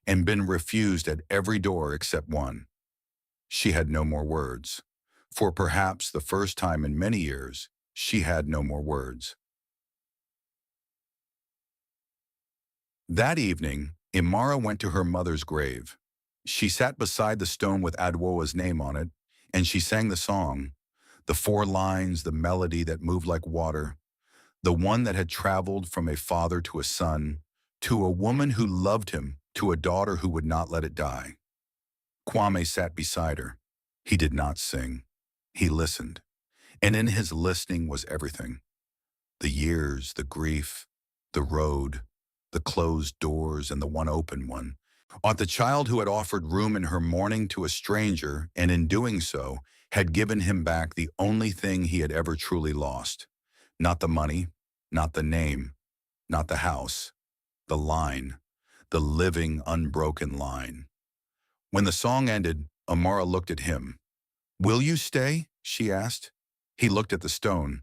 and been refused at every door except one. She had no more words. For perhaps the first time in many years, she had no more words. That evening, Amara went to her mother's grave. She sat beside the stone with Adwoa's name on it, and she sang the song, the 4 lines, the melody that moved like water, the one that had traveled from a father to a son, to a woman who loved him, to a daughter who would not let it die. Kwame sat beside her. He did not sing. He listened, and in his listening was everything. The years, the grief, the road, the closed doors and the one open one. On the child who had offered room in her mourning to a stranger and in doing so had given him back the only thing he had ever truly lost. Not the money, not the name, not the house, the line, the living, unbroken line. When the song ended, Amara looked at him. "Will you stay?" she asked. He looked at the stone,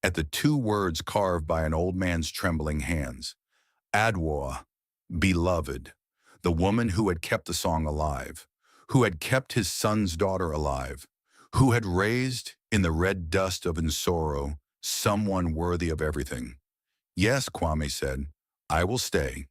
at the 2 words carved by an old man's trembling hands. Adwoa, beloved, the woman who had kept the song alive, who had kept his son's daughter alive, who had raised, in the red dust of Nsoro, someone worthy of everything. "Yes," Kwame said, "I will stay."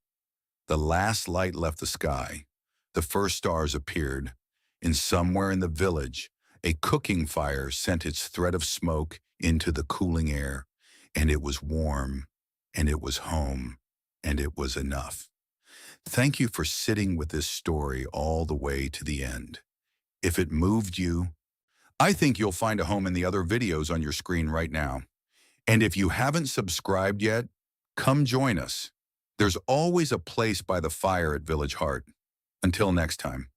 The last light left the sky. The first stars appeared. And somewhere in the village, a cooking fire sent its thread of smoke into the cooling air, and it was warm, and it was home, and it was enough. Thank you for sitting with this story all the way to the end. If it moved you, I think you'll find a home in the other videos on your screen right now. And if you haven't subscribed yet, come join us. There's always a place by the fire at Village Heart. Until next time.